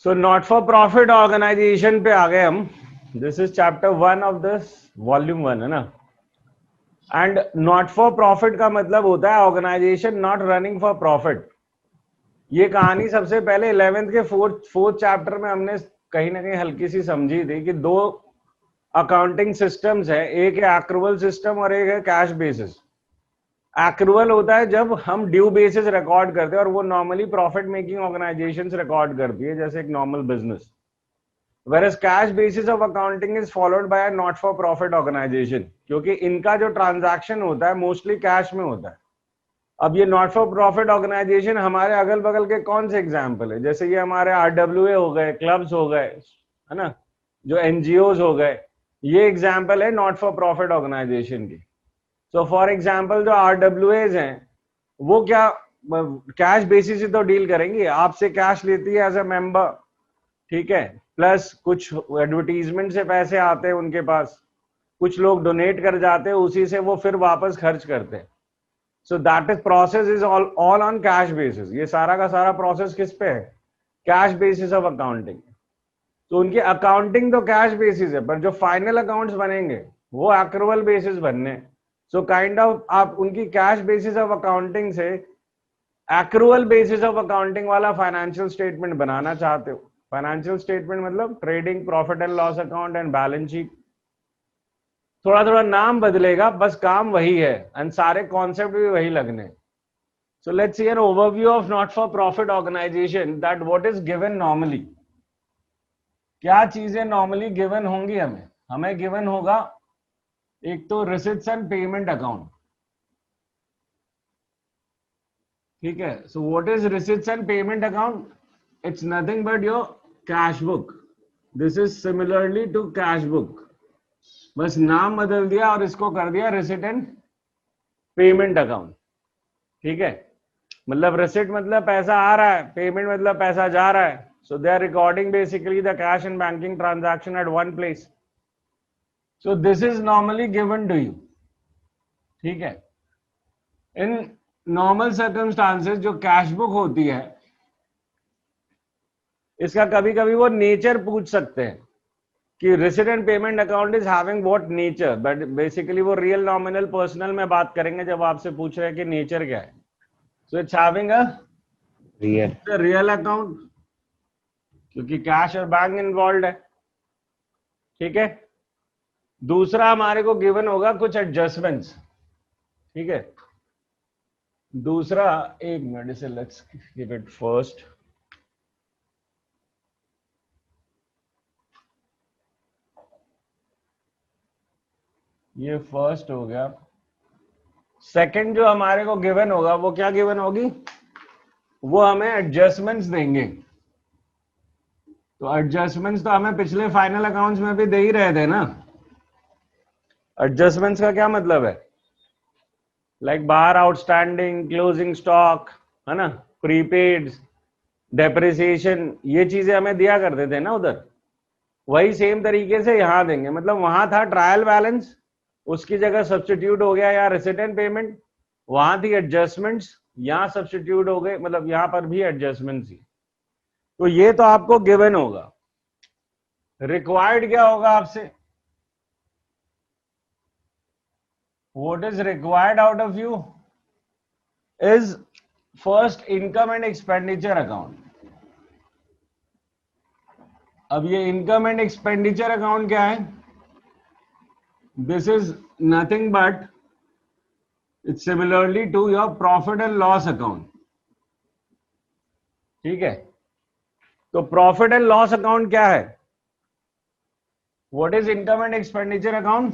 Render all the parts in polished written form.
So not for profit organisation पे आ गए हम। This is chapter 1 of this volume 1 है ना। एंड नॉट फॉर प्रॉफिट का मतलब होता है organisation not running for profit. ये कहानी सबसे पहले 11th के फोर्थ चैप्टर में हमने कहीं ना कहीं हल्की सी समझी थी कि दो अकाउंटिंग सिस्टम्स है, एक है एक्रूवल सिस्टम और एक है कैश बेसिस। एक्रूवल होता है जब हम ड्यू बेसिस रिकॉर्ड करते हैं और वो normally profit making organisations record करती है जैसे एक normal business. Whereas cash basis of accounting is followed by a not for profit organization, क्योंकि इनका जो ट्रांजैक्शन होता है मोस्टली कैश में होता है। अब ये नॉट फॉर प्रॉफिट ऑर्गेनाइजेशन हमारे अगल बगल के कौन से एग्जाम्पल है, जैसे ये हमारे आरडब्ल्यूए हो गए, क्लब्स हो गए, है ना, जो एनजीओ हो गए, ये एग्जाम्पल है नॉट फॉर प्रॉफिट ऑर्गेनाइजेशन की। सो फॉर एग्जाम्पल जो आरडब्ल्यूएज हैं वो क्या कैश बेसिस से तो डील करेंगी, आपसे कैश लेती है एज अ मेंबर, ठीक है, प्लस कुछ एडवर्टीजमेंट से पैसे आते हैं उनके पास, कुछ लोग डोनेट कर जाते हैं, उसी से वो फिर वापस खर्च करते हैं। सो that is process is all on cash basis. ये सारा का सारा प्रोसेस किस पे है? Cash basis of accounting. तो उनकी अकाउंटिंग तो कैश बेसिस है, पर जो फाइनल अकाउंट्स बनेंगे वो एक्रूवल बेसिस बनने। सो काइंड ऑफ आप उनकी कैश बेसिस ऑफ अकाउंटिंग से एक्रूवल बेसिस ऑफ अकाउंटिंग वाला फाइनेंशियल स्टेटमेंट बनाना चाहते हो। फाइनेंशियल स्टेटमेंट मतलब trading, profit and loss account and balance sheet. थोड़ा थोड़ा नाम बदलेगा, बस काम वही है एंड सारे कॉन्सेप्ट भी वही लगने। So let's see an overview of not for profit organisation that what is given normally. क्या चीजें नॉर्मली गिवन होंगी हमें? हमें गिवन होगा एक तो रिसिट्स एंड पेमेंट अकाउंट, ठीक है। So what is receipts and payment account? It's nothing but your cash book. This is similarly to cash book. बस नाम बदल दिया और इसको कर दिया रिसिट एंड पेमेंट अकाउंट, ठीक है। मतलब रिसिट मतलब पैसा आ रहा है, पेमेंट मतलब पैसा जा रहा है। So they are recording basically the cash and banking transaction at one place. So this is normally given to you, ठीक है। इन नॉर्मल सर्कमस्टांसेस जो कैश बुक होती है, इसका कभी कभी वो नेचर पूछ सकते हैं कि resident payment account is having what nature, but basically वो रियल नॉमिनल पर्सनल में बात करेंगे जब आपसे पूछ रहे हैं कि नेचर क्या है। So it's having a real account, क्योंकि कैश और बैंक इन्वॉल्व है, ठीक है। दूसरा हमारे को गिवन होगा कुछ एडजस्टमेंट्स, ठीक है। दूसरा, एक मिनट, इसे लेट्स गिव इट फर्स्ट। ये फर्स्ट हो गया। सेकंड जो हमारे को गिवन होगा वो क्या गिवन होगी? वो हमें एडजस्टमेंट्स देंगे। तो एडजस्टमेंट्स तो हमें पिछले फाइनल अकाउंट्स में भी दे ही रहे थे ना। एडजस्टमेंट्स का क्या मतलब है? लाइक बाहर आउटस्टैंडिंग, क्लोजिंग स्टॉक, है ना, प्रीपेड, डेप्रिसिएशन, ये चीजें हमें दिया करते थे ना उधर। वही सेम तरीके से यहां देंगे। मतलब वहां था ट्रायल बैलेंस, उसकी जगह सब्स्टिट्यूट हो गया या रेसिडेंट पेमेंट, वहां थी एडजस्टमेंट्स, यहां सब्स्टिट्यूट हो गए, मतलब यहां पर भी एडजस्टमेंट थी। तो ये तो आपको गिवन होगा। रिक्वायर्ड क्या होगा आपसे? What is required out of you is first income and expenditure account. अब ये इनकम एंड एक्सपेंडिचर अकाउंट क्या है? This is nothing but it's similarly to your profit and loss account, ठीक है। तो प्रॉफिट एंड लॉस अकाउंट क्या है? What is income and expenditure account?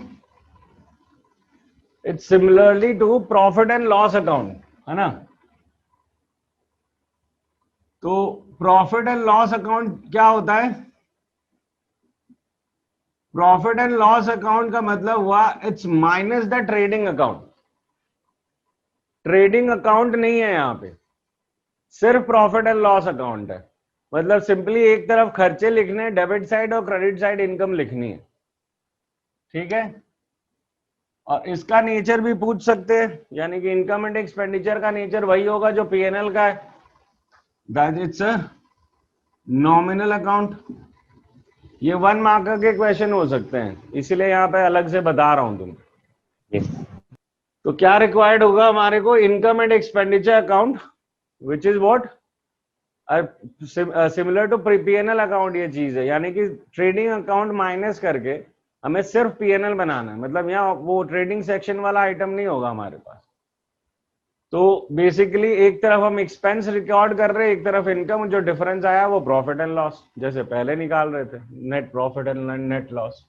It's similarly to profit and loss account, है ना। तो प्रॉफिट एंड लॉस अकाउंट क्या होता है? प्रॉफिट एंड लॉस अकाउंट का मतलब हुआ it's minus the trading account. Trading account नहीं है यहां पे, सिर्फ प्रॉफिट एंड लॉस अकाउंट है। मतलब सिंपली एक तरफ खर्चे लिखने, डेबिट साइड और क्रेडिट साइड इनकम लिखनी है, ठीक है। और इसका नेचर भी पूछ सकते हैं, यानी कि इनकम एंड एक्सपेंडिचर का नेचर वही होगा जो पीएनएल का है, दैट इट्स नॉमिनल अकाउंट, ये 1 मार्क के क्वेश्चन हो सकते हैं, इसीलिए यहाँ पे अलग से बता रहा हूं तुम। तो क्या रिक्वायर्ड होगा हमारे को, income and expenditure account which is what similar to PNL account. ये चीज है, यानी कि ट्रेडिंग अकाउंट माइनस करके हमें सिर्फ पीएनएल बनाना है, मतलब यहाँ वो ट्रेडिंग सेक्शन वाला आइटम नहीं होगा हमारे पास। तो बेसिकली एक तरफ हम एक्सपेंस रिकॉर्ड कर रहे हैं, एक तरफ इनकम, जो डिफरेंस आया वो प्रॉफिट एंड लॉस, जैसे पहले निकाल रहे थे net profit and net loss.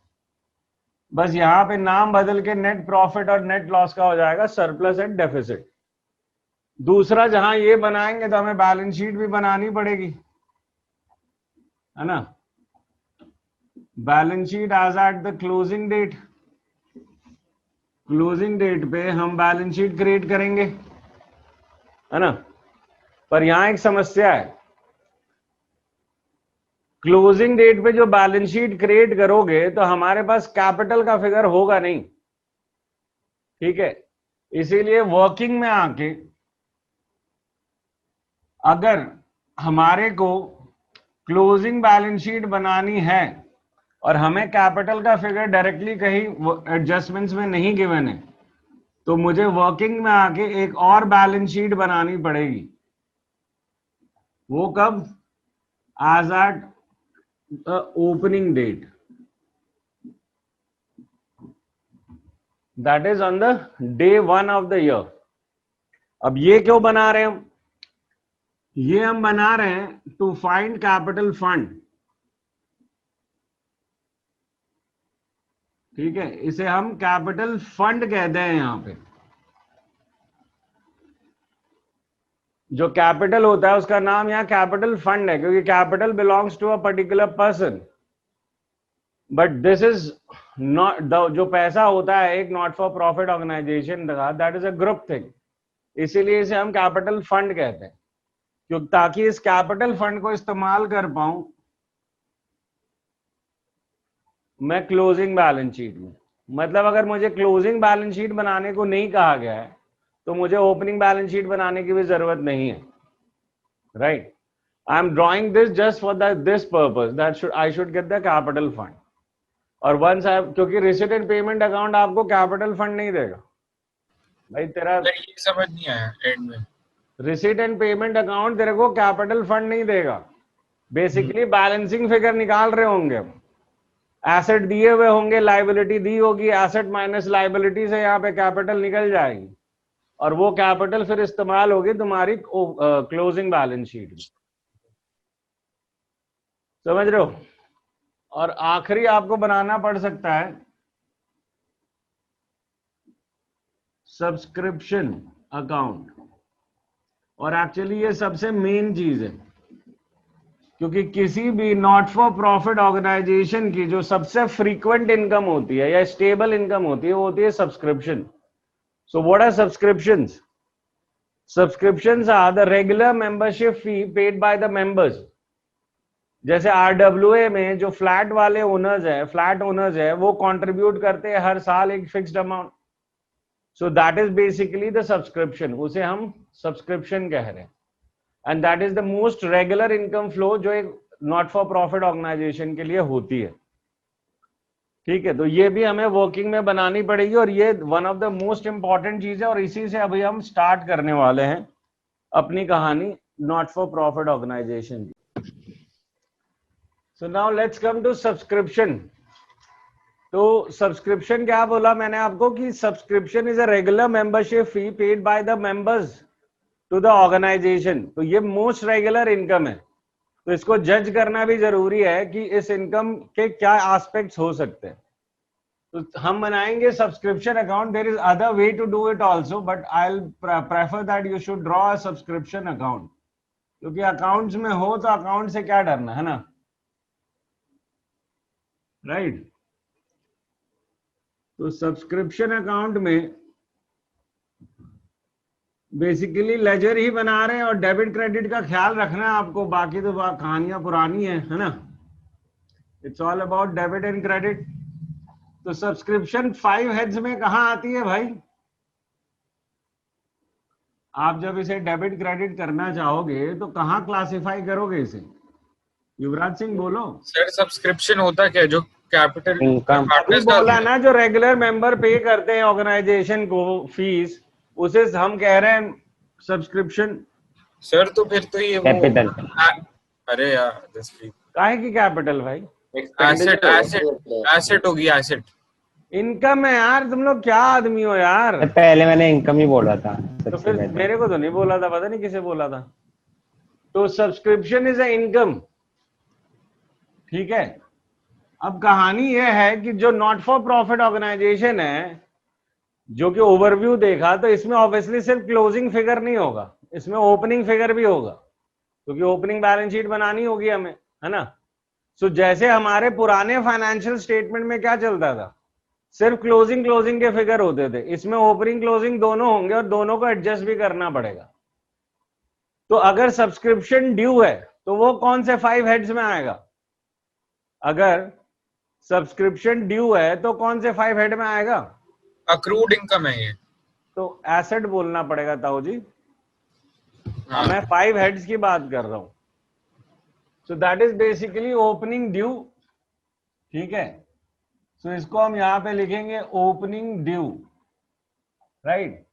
बस यहाँ पे नाम बदल के नेट प्रॉफिट और नेट लॉस का हो जाएगा सरप्लस एंड डेफिसिट। दूसरा, जहां ये बनाएंगे तो हमें बैलेंस शीट भी बनानी पड़ेगी, है ना। Balance sheet as at the closing date, closing date पे हम बैलेंस शीट क्रिएट करेंगे, है ना। पर यहां एक समस्या है, क्लोजिंग डेट पे जो बैलेंस शीट क्रिएट करोगे तो हमारे पास कैपिटल का फिगर होगा नहीं, ठीक है। इसीलिए वर्किंग में आके अगर हमारे को क्लोजिंग बैलेंस शीट बनानी है और हमें कैपिटल का फिगर डायरेक्टली कहीं एडजस्टमेंट्स में नहीं गिवन है, तो मुझे वर्किंग में आके एक और बैलेंस शीट बनानी पड़ेगी। वो कब, as at the opening date, that is on the day 1 of the year. अब ये क्यों बना रहे हैं हम, ये हम बना रहे हैं टू फाइंड कैपिटल फंड, ठीक है। इसे हम कैपिटल फंड कहते हैं। यहां पे जो कैपिटल होता है उसका नाम यहाँ कैपिटल फंड है, क्योंकि capital belongs to a particular person, but this is not the, जो पैसा होता है एक नॉट फॉर प्रॉफिट ऑर्गेनाइजेशन का, that is a group thing, इसीलिए इसे हम कैपिटल फंड कहते हैं। क्योंकि ताकि इस कैपिटल फंड को इस्तेमाल कर पाऊं मैं क्लोजिंग बैलेंस शीट में, मतलब अगर मुझे क्लोजिंग बैलेंस शीट बनाने को नहीं कहा गया है तो मुझे ओपनिंग बैलेंस शीट बनाने की भी जरूरत नहीं है, right. I am drawing this just for this purpose that I should get the capital fund. और वंस आई, क्योंकि रिसीट एंड पेमेंट अकाउंट आपको कैपिटल फंड नहीं देगा भाई, तेरा ये समझ नहीं आया एंड में। रिसीट एंड पेमेंट अकाउंट तेरे को कैपिटल फंड नहीं देगा, बेसिकली बैलेंसिंग फिगर निकाल रहे होंगे हम, एसेट दिए हुए होंगे, लाइबिलिटी दी होगी, एसेट माइनस लाइबिलिटी से यहाँ पे कैपिटल निकल जाएगी और वो कैपिटल फिर इस्तेमाल होगी तुम्हारी क्लोजिंग बैलेंस शीट में, समझ रहे हो। और आखिरी आपको बनाना पड़ सकता है सब्सक्रिप्शन अकाउंट, और एक्चुअली ये सबसे मेन चीज है, क्योंकि किसी भी नॉट फॉर प्रॉफिट ऑर्गेनाइजेशन की जो सबसे फ्रीक्वेंट इनकम होती है या स्टेबल इनकम होती है वो होती है subscription. So what are subscriptions? Subscriptions are the regular membership fee paid by the members. जैसे आरडब्ल्यूए में जो फ्लैट वाले ओनर्स है, फ्लैट ओनर्स है, वो कंट्रीब्यूट करते हैं हर साल एक fixed amount, so that is basically the subscription, उसे हम सब्सक्रिप्शन कह रहे हैं। And that is the most regular income flow जो एक नॉट फॉर प्रॉफिट ऑर्गेनाइजेशन के लिए होती है, ठीक है। तो ये भी हमें वर्किंग में बनानी पड़ेगी और ये one of the most important चीज है, और इसी से अभी हम स्टार्ट करने वाले हैं अपनी कहानी नॉट फॉर प्रॉफिट ऑर्गेनाइजेशन की। So now let's come to subscription. तो सब्सक्रिप्शन क्या बोला मैंने आपको कि subscription is a regular membership fee paid by the members to the organisation. तो ये मोस्ट रेगुलर इनकम है, तो इसको जज करना भी जरूरी है कि इस इनकम के क्या एस्पेक्ट्स हो सकते हैं। तो हम बनाएंगे subscription account. There is other way to do it also, but I will prefer that you should draw a subscription account, क्योंकि अकाउंट्स में हो तो अकाउंट से क्या डरना है ना, राइट। तो सब्सक्रिप्शन अकाउंट में बेसिकली लेजर ही बना रहे हैं और डेबिट क्रेडिट का ख्याल रखना है आपको, बाकी तो कहानियां पुरानी है ना। It's all about debit and credit. तो सब्सक्रिप्शन 5 हेड्स में कहां आती है भाई? आप जब इसे डेबिट क्रेडिट करना चाहोगे तो कहां क्लासिफाई करोगे इसे? युवराज सिंह बोलो। सर सब्सक्रिप्शन होता क्या है जो कैपिटल इनकम अभी पार्टनर्स बोला डालते हैं? ना, जो रेगुलर मेंबर पे करते हैं ऑर्गेनाइजेशन को फीस, उसे हम कह रहे हैं सब्सक्रिप्शन। सर तो फिर तो ये वो कैपिटल अरे यार जसप्रीत, काहे की कैपिटल भाई? एसेट एसेट एसेट होगी एसेट। इनकम है यार, तुम लोग क्या आदमी हो यार। पहले मैंने इनकम ही बोला था तो सबसे फिर पहले। मेरे को तो नहीं बोला था, पता नहीं किसे बोला था। तो सब्सक्रिप्शन इज ए इनकम, ठीक है। अब कहानी यह है कि जो नॉट फॉर प्रॉफिट ऑर्गेनाइजेशन है, जो कि ओवरव्यू देखा, तो इसमें ऑब्वियसली सिर्फ क्लोजिंग फिगर नहीं होगा, इसमें ओपनिंग फिगर भी होगा, क्योंकि ओपनिंग बैलेंस शीट बनानी होगी हमें, है ना। सो जैसे हमारे पुराने फाइनेंशियल स्टेटमेंट में क्या चलता था, सिर्फ क्लोजिंग क्लोजिंग के फिगर होते थे, इसमें ओपनिंग क्लोजिंग दोनों होंगे और दोनों को एडजस्ट भी करना पड़ेगा। तो अगर सब्सक्रिप्शन ड्यू है तो वो कौन से 5 हेड्स में आएगा? अगर सब्सक्रिप्शन ड्यू है तो कौन से 5 हेड में आएगा? अक्रूड इनकम है ये। तो एसेट बोलना पड़ेगा ताऊ जी। हाँ। मैं 5 हेड्स की बात कर रहा हूं। So that is basically opening due, ठीक है। सो इसको हम यहां पे लिखेंगे ओपनिंग ड्यू, राइट।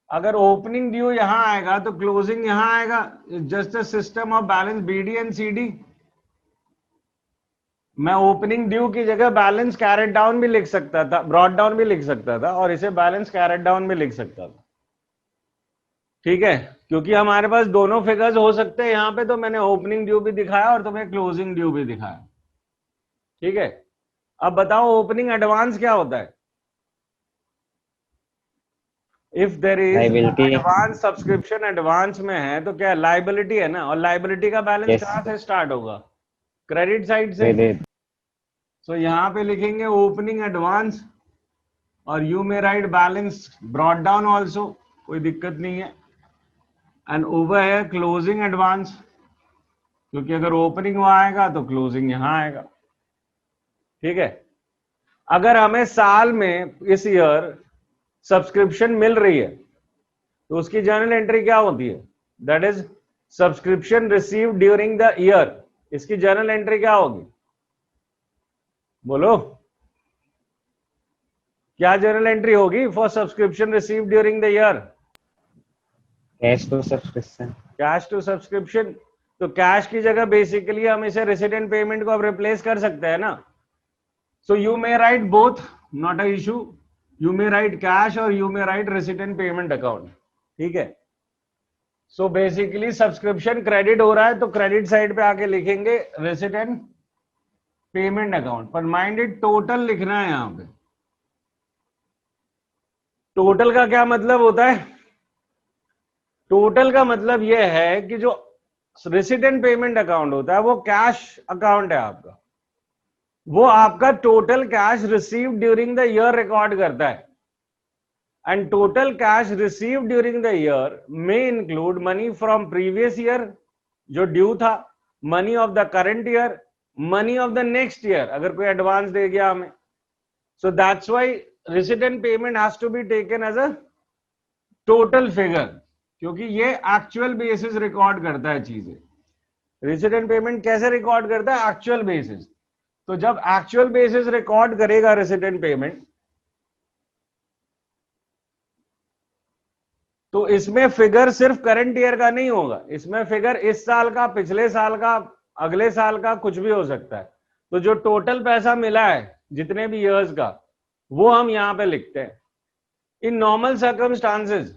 अगर ओपनिंग ड्यू यहां आएगा तो क्लोजिंग यहां आएगा। Just a system of balance BD and CD. मैं ओपनिंग ड्यू की जगह बैलेंस कैरेट डाउन भी लिख सकता था, ब्रॉड डाउन भी लिख सकता था, और इसे बैलेंस कैरेट डाउन भी लिख सकता था, ठीक है। क्योंकि हमारे पास दोनों फिगर्स हो सकते हैं यहां पे, तो मैंने ओपनिंग ड्यू भी दिखाया और तुम्हें क्लोजिंग ड्यू भी दिखाया, ठीक है। अब बताओ ओपनिंग एडवांस क्या होता है? If there is liability. Advance, subscription advance में है तो क्या लाइबिलिटी है ना, और लाइबिलिटी का बैलेंस Yes. कहां से स्टार्ट होगा? क्रेडिट साइड से। क्रेडिट। सो यहां पे लिखेंगे ओपनिंग एडवांस, और you may right balance brought down also, कोई दिक्कत नहीं है। एंड ओवर है क्लोजिंग एडवांस, क्योंकि अगर ओपनिंग वहां आएगा तो क्लोजिंग यहां आएगा, ठीक है। अगर हमें साल में इस ईयर सब्सक्रिप्शन मिल रही है तो उसकी जर्नल एंट्री क्या होती है? That is subscription receive during the year. इसकी जर्नल एंट्री क्या होगी? बोलो, क्या जर्नल एंट्री होगी for subscription receive during the year? Cash to subscription. Cash to subscription. तो कैश की जगह बेसिकली हम इसे रेसिडेंट पेमेंट को अब रिप्लेस कर सकते हैं ना। So you may write both, not a issue. You may write cash और you may write resident payment account, ठीक है। सो बेसिकली सब्सक्रिप्शन क्रेडिट हो रहा है तो क्रेडिट साइड पे आके लिखेंगे रेसिडेंट पेमेंट अकाउंट, पर माइंडेड टोटल लिखना है यहां पे। टोटल का क्या मतलब होता है? टोटल का मतलब यह है कि जो रेसिडेंट पेमेंट अकाउंट होता है वो कैश अकाउंट है आपका, वो आपका total cash receive during the year record करता है। And total cash receive during the year में include money from previous year जो ड्यू था, money of the current year, money of the next year अगर कोई एडवांस दे गया हमें। So that's why resident payment has to be taken as a total figure, क्योंकि ये एक्चुअल बेसिस रिकॉर्ड करता है चीजें। रेसिडेंट पेमेंट कैसे रिकॉर्ड करता है? Actual basis. तो जब एक्चुअल बेसिस रिकॉर्ड करेगा रेसिडेंट पेमेंट, तो इसमें फिगर सिर्फ करंट ईयर का नहीं होगा, इसमें फिगर इस साल का, पिछले साल का, अगले साल का, कुछ भी हो सकता है। तो जो टोटल पैसा मिला है जितने भी ईयर्स का, वो हम यहां पे लिखते हैं। इन नॉर्मल सर्कमस्टांसेस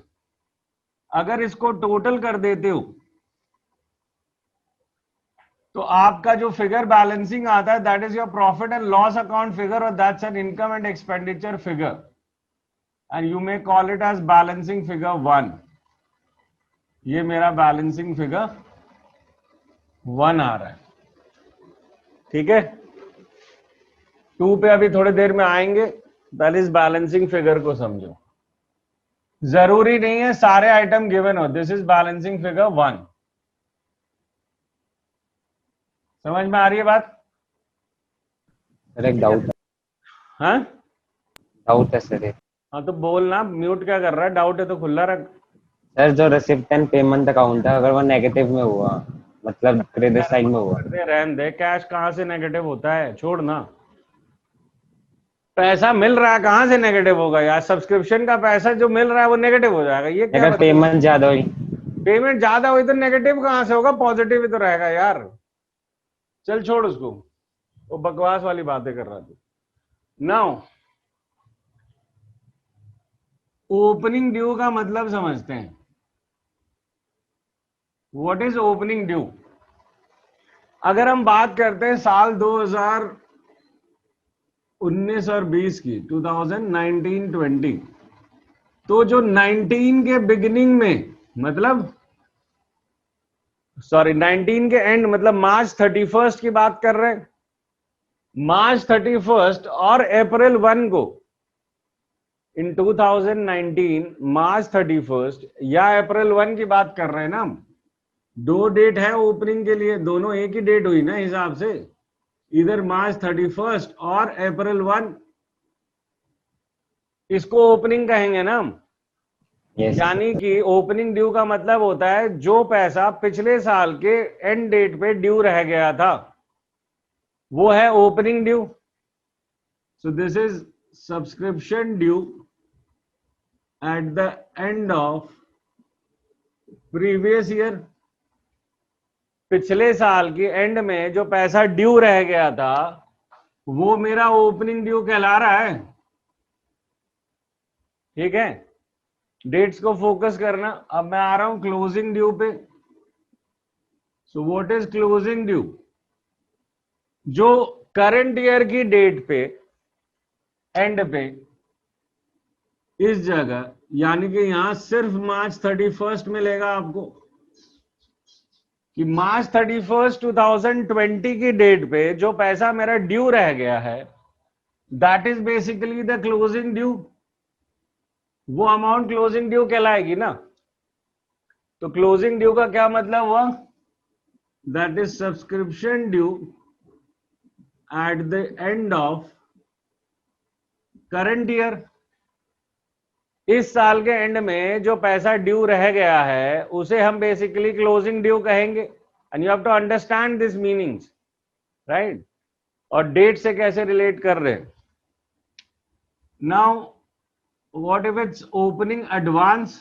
अगर इसको टोटल कर देते हो तो आपका जो फिगर बैलेंसिंग आता है that is your profit and loss account figure, और that's an income and expenditure figure, and you may call it as balancing figure 1। ये मेरा बैलेंसिंग फिगर 1 आ रहा है, ठीक है। 2 पे अभी थोड़ी देर में आएंगे, दैट इज बैलेंसिंग फिगर को समझो। जरूरी नहीं है सारे आइटम गिवन हो, दिस इज बैलेंसिंग फिगर 1। समझ में आ रही है बात? सर एक डाउट है। हाँ डाउट है सर एक। हाँ, तो बोलना, म्यूट क्या कर रहा है? डाउट है तो खुला रख। सर जो रिसिप्ट एंड पेमेंट अकाउंट है अगर वो नेगेटिव में हुआ मतलब क्रेडिट साइड में हुआ। रहने दे, कैश कहाँ से नेगेटिव होता है, छोड़ ना। पैसा मिल रहा है, कहाँ से नेगेटिव होगा यार? सब्सक्रिप्शन का पैसा जो मिल रहा है वो नेगेटिव हो जाएगा, ये क्या अगर पेमेंट ज्यादा हुई, पेमेंट ज्यादा हुई तो नेगेटिव कहाँ से होगा? पॉजिटिव ही तो रहेगा यार। चल छोड़ उसको, वो बकवास वाली बातें कर रहा था। नाउ ओपनिंग ड्यू का मतलब समझते हैं। What is opening due? अगर हम बात करते हैं साल 2019 और 20 की, 2019-20, तो जो 19 के बिगिनिंग में, मतलब सॉरी 19 के एंड, मतलब मार्च 31 की बात कर रहे हैं। मार्च 31 और अप्रैल 1 को इन 2019, मार्च 31 या अप्रैल 1 की बात कर रहे हैं ना हम। दो डेट है ओपनिंग के लिए, दोनों एक ही डेट हुई ना हिसाब से, इधर मार्च 31 और अप्रैल 1। इसको ओपनिंग कहेंगे ना हम। यस यानी कि ओपनिंग ड्यू का मतलब होता है जो पैसा पिछले साल के एंड डेट पे ड्यू रह गया था, वो है opening due. So this is subscription due at the end of previous year. पिछले साल के एंड में जो पैसा ड्यू रह गया था वो मेरा ओपनिंग ड्यू कहला रहा है। ठीक है, डेट्स को फोकस करना। अब मैं आ रहा हूं क्लोजिंग ड्यू पे। So what is closing due? जो करंट ईयर की डेट पे, एंड पे, इस जगह, यानी कि यहां सिर्फ मार्च 31 मिलेगा आपको, कि मार्च 31 2020 की डेट पे जो पैसा मेरा ड्यू रह गया है, that is basically the closing due. वो अमाउंट क्लोजिंग ड्यू कहलाएगी ना। तो क्लोजिंग ड्यू का क्या मतलब हुआ? That is subscription due at the end of current year. इस साल के एंड में जो पैसा ड्यू रह गया है उसे हम बेसिकली क्लोजिंग ड्यू कहेंगे। And you have to understand this meanings, right? और डेट से कैसे रिलेट कर रहे हैं। Now what if it's opening advance?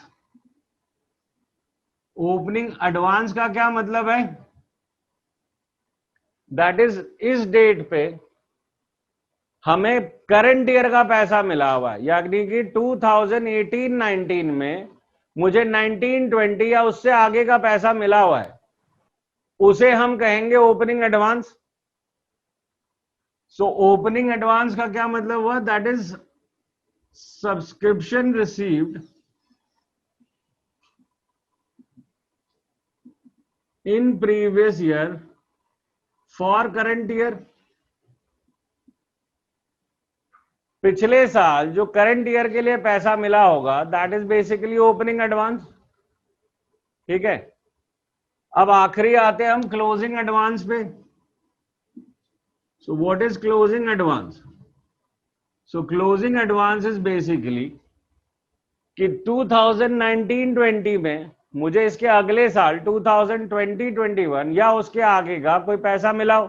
Opening advance का क्या मतलब है? दैट इज इस डेट पे हमें करंट ईयर का पैसा मिला हुआ है, यानी कि 2018-19 में मुझे 19-20 या उससे आगे का पैसा मिला हुआ है, उसे हम कहेंगे opening advance. So opening advance का क्या मतलब हुआ? That is subscription received in previous year for current year. पिछले साल जो करंट ईयर के लिए पैसा मिला होगा, that is basically opening advance. ठीक है, अब आखिरी आते हैं हम क्लोजिंग एडवांस पे। So what is closing advance? So closing advance is basically कि 2019-20 में मुझे इसके अगले साल 2020-21 या उसके आगे का कोई पैसा मिला हो,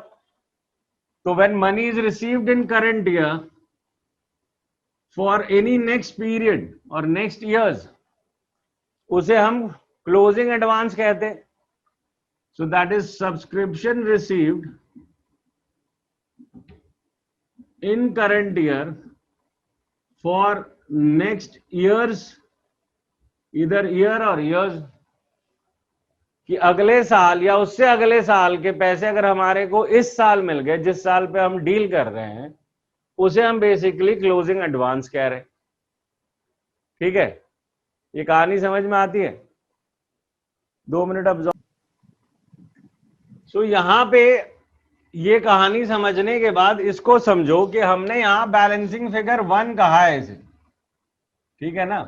तो when money is received in current year for any next period और नेक्स्ट ईयर्स, उसे हम क्लोजिंग एडवांस कहते हैं। सो that is subscription received in current year for next years, इधर ईयर और ईयर्स, कि अगले साल या उससे अगले साल के पैसे अगर हमारे को इस साल मिल गए, जिस साल पे हम डील कर रहे हैं, उसे हम बेसिकली क्लोजिंग एडवांस कह रहे हैं। ठीक है, ये कहानी समझ में आती है? 2 मिनट ऑब्जर्व। सो यहां पे ये कहानी समझने के बाद इसको समझो कि हमने यहां बैलेंसिंग फिगर 1 कहा है इसे। ठीक है ना?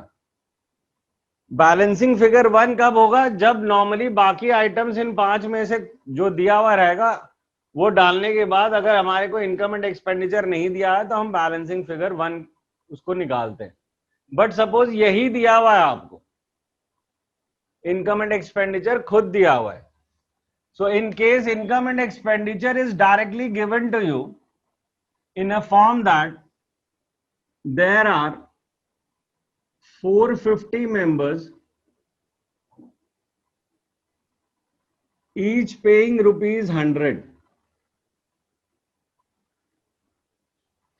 बैलेंसिंग फिगर 1 कब होगा? जब नॉर्मली बाकी आइटम्स इन 5 में से जो दिया हुआ रहेगा वो डालने के बाद अगर हमारे को इनकम एंड एक्सपेंडिचर नहीं दिया है तो हम बैलेंसिंग फिगर 1 उसको निकालते हैं। बट सपोज यही दिया हुआ है आपको, इनकम एंड एक्सपेंडिचर खुद दिया हुआ है, So in case income and expenditure is directly given to you in a form that there are 450 members, each paying ₹100,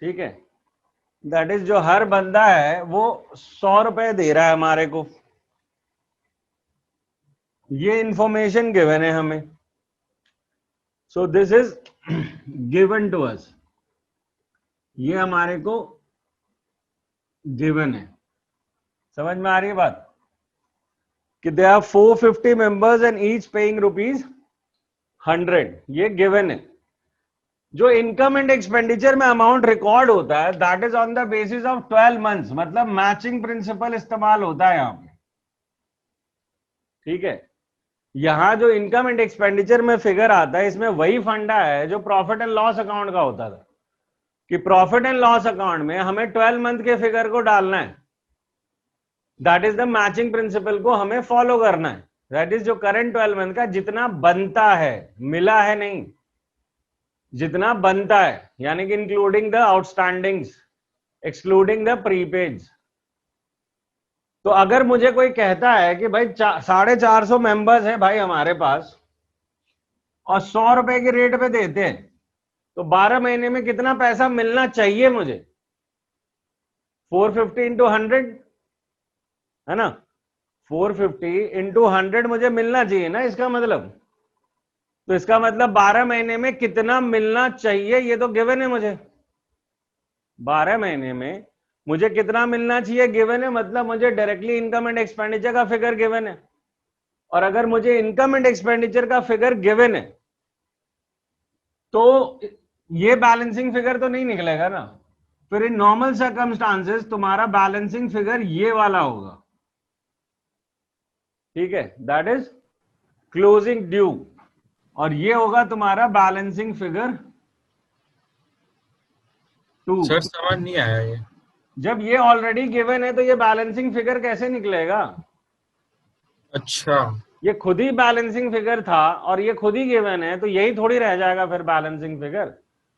ठीक है, दैट इज जो हर बंदा है वो 100 रुपए दे रहा है हमारे को, ये इंफॉर्मेशन गिवन है हमें. So this is given to us, ये हमारे को गिवन है. समझ में आ रही है बात कि they are 450 members and each paying ₹100, ये गिवन है. जो इनकम एंड एक्सपेंडिचर में अमाउंट रिकॉर्ड होता है that is on the basis of 12 months, मतलब मैचिंग प्रिंसिपल इस्तेमाल होता है यहां पे. ठीक है, यहां जो इनकम एंड एक्सपेंडिचर में फिगर आता है इसमें वही फंडा है जो प्रॉफिट एंड लॉस अकाउंट का होता था, कि प्रॉफिट एंड लॉस अकाउंट में हमें 12 मंथ के फिगर को डालना है. That is the matching principal को हमें फॉलो करना है. दैट इज जो करंट 12 मंथ का जितना बनता है, मिला है नहीं, जितना बनता है, यानी कि including the outstandings, excluding the prepaids. तो अगर मुझे कोई कहता है कि भाई 450 मेंबर्स है भाई हमारे पास और 100 रुपए के रेट पे देते हैं, तो 12 महीने में कितना पैसा मिलना चाहिए मुझे? 450 इंटू 100 है ना, 450 इंटू 100 मुझे मिलना चाहिए ना इसका मतलब. तो इसका मतलब 12 महीने में कितना मिलना चाहिए ये तो गिवन है मुझे. 12 महीने में मुझे कितना मिलना चाहिए गिवन है, मतलब मुझे डायरेक्टली इनकम एंड एक्सपेंडिचर का फिगर गिवन है. और अगर मुझे इनकम एंड एक्सपेंडिचर का फिगर गिवन है तो ये बैलेंसिंग फिगर तो नहीं निकलेगा ना. फिर इन नॉर्मल सर्कमस्टांसेस तुम्हारा बैलेंसिंग फिगर ये वाला होगा. ठीक है, दैट इज क्लोजिंग ड्यू, और ये होगा तुम्हारा बैलेंसिंग फिगर 2. सर समझ नहीं आया ये. जब ये ऑलरेडी गिवन है तो ये बैलेंसिंग फिगर कैसे निकलेगा? अच्छा, ये खुद ही बैलेंसिंग फिगर था और ये खुद ही गिवन है, तो यही थोड़ी रह जाएगा फिर बैलेंसिंग फिगर.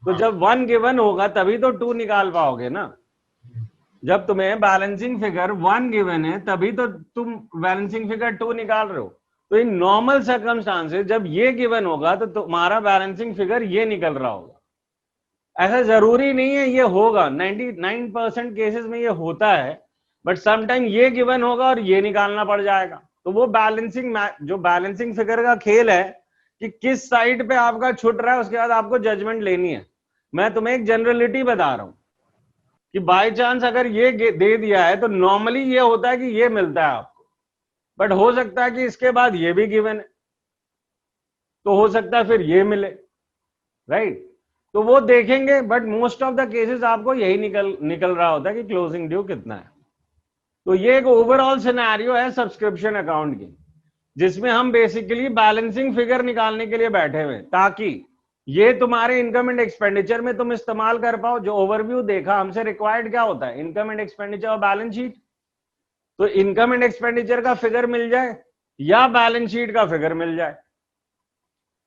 तो जब 1 गिवन होगा तभी तो 2 निकाल पाओगे ना. जब तुम्हें बैलेंसिंग फिगर 1 गिवन है तभी तो तुम बैलेंसिंग फिगर 2 निकाल रहे हो. तो इन नॉर्मल सर्कमस्टांसेस जब ये गिवन होगा तो तुम्हारा बैलेंसिंग फिगर ये निकल रहा होगा. ऐसा जरूरी नहीं है ये होगा, 99% केसेस में ये होता है, बट समटाइम ये गिवन होगा और ये निकालना पड़ जाएगा. तो वो बैलेंसिंग, जो बैलेंसिंग फिगर का खेल है कि किस साइड पे आपका छूट रहा है, उसके बाद आपको जजमेंट लेनी है. मैं तुम्हें एक जनरलिटी बता रहा हूं कि बाय चांस अगर ये दे दिया है तो नॉर्मली ये होता है कि ये मिलता है आपको, बट हो सकता है कि इसके बाद ये भी गिवन है, तो हो सकता है फिर ये मिले, राइट. तो वो देखेंगे, but most of the cases आपको यही निकल रहा होता है कि क्लोजिंग ड्यू कितना है. तो ये एक ओवरऑल सिनेरियो है सब्सक्रिप्शन अकाउंट की, जिसमें हम बेसिकली बैलेंसिंग फिगर निकालने के लिए बैठे हुए, ताकि ये तुम्हारे इनकम एंड एक्सपेंडिचर में तुम इस्तेमाल कर पाओ. जो ओवरव्यू देखा हमसे रिक्वायर्ड क्या होता है, इनकम एंड एक्सपेंडिचर और बैलेंस शीट. तो इनकम एंड एक्सपेंडिचर का फिगर मिल जाए या बैलेंस शीट का फिगर मिल जाए,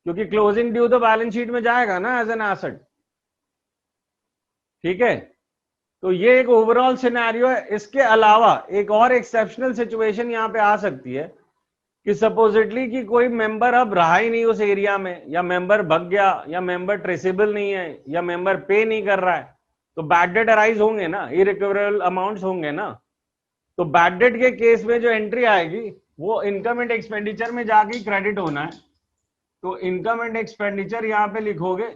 क्योंकि क्लोजिंग ड्यू तो बैलेंस शीट में जाएगा ना एज एन एसेट. ठीक है, तो ये एक ओवरऑल सिनेरियो है. इसके अलावा एक और एक्सेप्शनल सिचुएशन यहां पे आ सकती है कि सपोजिटली कि कोई मेंबर अब रहा ही नहीं उस एरिया में, या मेंबर भग गया, या मेंबर ट्रेसेबल नहीं है, या मेंबर पे नहीं कर रहा है, तो बैड डेट अराइज होंगे ना, इरिकवरेबल अमाउंट्स होंगे ना. तो बैड डेट के केस में जो एंट्री आएगी वो इनकम एंड एक्सपेंडिचर में जाके क्रेडिट होना है. तो इनकम एंड एक्सपेंडिचर यहां पे लिखोगे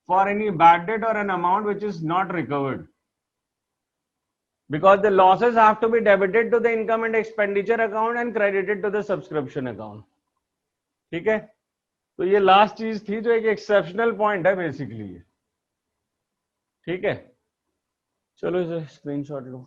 फॉर एनी बैड डेट और an amount which is not recovered, because the losses have to be debited to the income and expenditure account and credited to the subscription account. ठीक है, तो ये last चीज थी जो एक एक्सेप्शनल पॉइंट है बेसिकली ये. ठीक है, चलो इसे स्क्रीनशॉट लो.